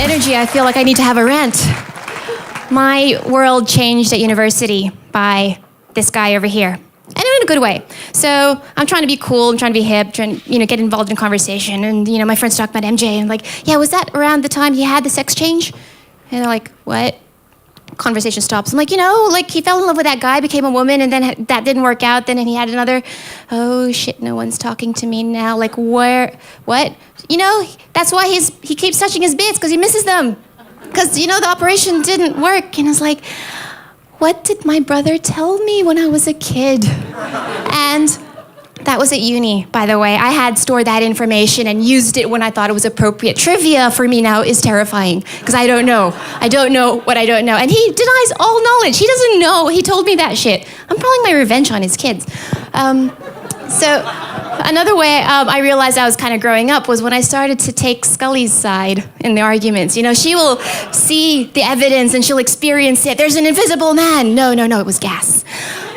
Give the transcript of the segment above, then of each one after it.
energy, I feel like I need to have a rant. My world changed at university by this guy over here. And in a good way. So I'm trying to be cool, I'm trying to be hip, trying to, get involved in conversation. And, my friends talk about MJ. And I'm like, yeah, was that around the time he had the sex change? And they're like, what? Conversation stops. I'm like, he fell in love with that guy, became a woman, and then that didn't work out. Then he had another. Oh shit, no one's talking to me now. Like, where, what? That's why he keeps touching his bits, because he misses them. Because, the operation didn't work. And it's like, what did my brother tell me when I was a kid? And that was at uni, by the way. I had stored that information and used it when I thought it was appropriate. Trivia for me now is terrifying, because I don't know. I don't know what I don't know. And he denies all knowledge. He doesn't know. He told me that shit. I'm probably my revenge on his kids. So another way I realized I was kind of growing up was when I started to take Scully's side in the arguments. She will see the evidence and she'll experience it. There's an invisible man. No, it was gas.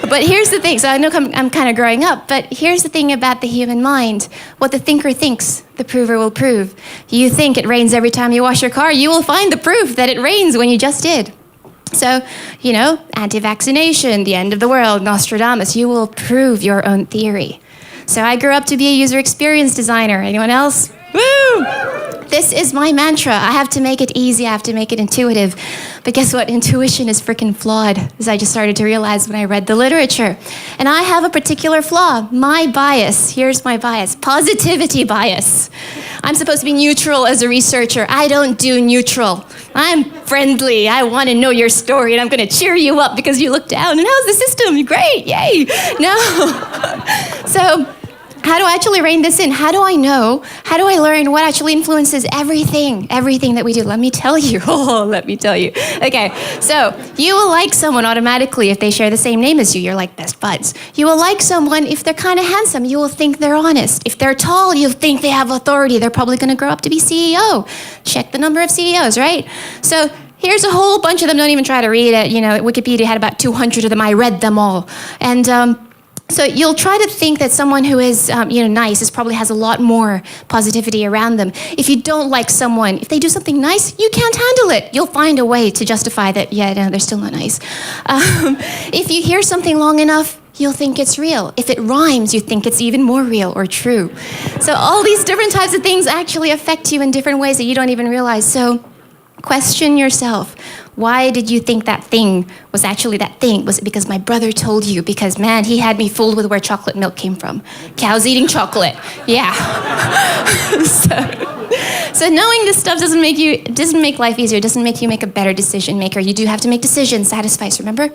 But here's the thing. So I know I'm kind of growing up, but here's the thing about the human mind. What the thinker thinks, the prover will prove. You think it rains every time you wash your car, you will find the proof that it rains when you just did. So, anti-vaccination, the end of the world, Nostradamus, you will prove your own theory. So I grew up to be a user experience designer. Anyone else? Woo! This is my mantra. I have to make it easy. I have to make it intuitive. But guess what? Intuition is freaking flawed, as I just started to realize when I read the literature. And I have a particular flaw. My bias. Here's my bias. Positivity bias. I'm supposed to be neutral as a researcher. I don't do neutral. I'm friendly. I want to know your story, and I'm going to cheer you up because you look down. And how's the system? Great. Yay. No. So how do I actually rein this in? How do I know? How do I learn what actually influences everything that we do? Let me tell you. Let me tell you. Okay, so you will like someone automatically if they share the same name as you. You're like best buds. You will like someone if they're kind of handsome. You will think they're honest. If they're tall, you'll think they have authority. They're probably going to grow up to be CEO. Check the number of CEOs, right? So here's a whole bunch of them. Don't even try to read it. Wikipedia had about 200 of them. I read them all. And so you'll try to think that someone who is, nice probably has a lot more positivity around them. If you don't like someone, if they do something nice, you can't handle it. You'll find a way to justify that, they're still not nice. If you hear something long enough, you'll think it's real. If it rhymes, you think it's even more real or true. So all these different types of things actually affect you in different ways that you don't even realize. So question yourself. Why did you think that thing was actually that thing? Was it because my brother told you? Because, man, he had me fooled with where chocolate milk came from. Cows eating chocolate. Yeah. So knowing this stuff doesn't make life easier. It doesn't make you make a better decision maker. You do have to make decisions, satisfice, remember?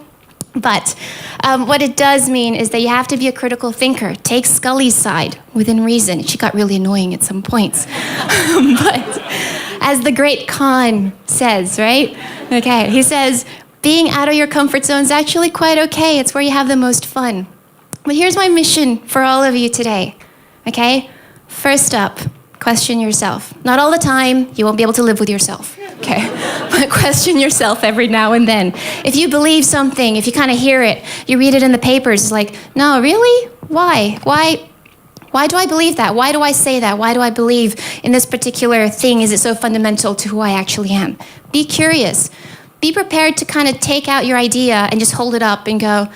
But what it does mean is that you have to be a critical thinker. Take Scully's side within reason. She got really annoying at some points. But as the great Khan says, right? Okay, he says, being out of your comfort zone is actually quite okay. It's where you have the most fun. But here's my mission for all of you today, okay? First up, question yourself. Not all the time. You won't be able to live with yourself, okay? But question yourself every now and then. If you believe something, if you kind of hear it, you read it in the papers, it's like, no, really? Why? Why do I believe that? Why do I say that? Why do I believe in this particular thing? Is it so fundamental to who I actually am? Be curious. Be prepared to kind of take out your idea and just hold it up and go,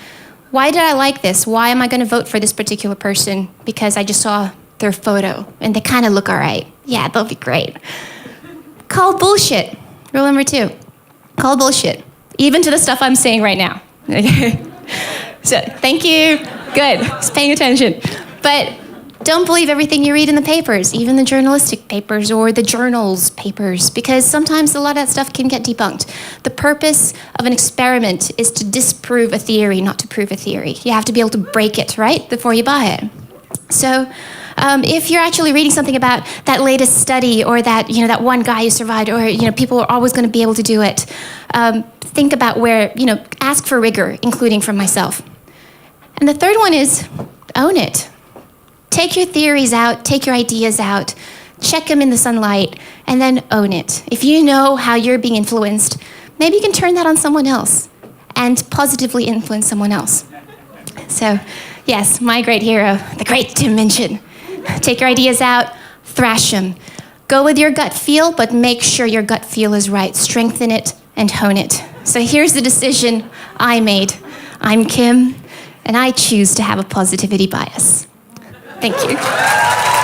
why did I like this? Why am I going to vote for this particular person? Because I just saw their photo and they kind of look all right. Yeah, they'll be great. Call bullshit. Rule number 2. Call bullshit. Even to the stuff I'm saying right now. Okay. So, thank you. Good. Just paying attention. But don't believe everything you read in the papers, even the journalistic papers or the journals papers, because sometimes a lot of that stuff can get debunked. The purpose of an experiment is to disprove a theory, not to prove a theory. You have to be able to break it, right, before you buy it. So if you're actually reading something about that latest study or that, that one guy who survived, or, people are always going to be able to do it, think about where, ask for rigor, including from myself. And the third one is own it. Take your theories out, take your ideas out, check them in the sunlight, and then own it. If you know how you're being influenced, maybe you can turn that on someone else and positively influence someone else. So, yes, my great hero, the great Tim Minchin. Take your ideas out, thrash them. Go with your gut feel, but make sure your gut feel is right. Strengthen it and hone it. So here's the decision I made. I'm Kim, and I choose to have a positivity bias. Thank you.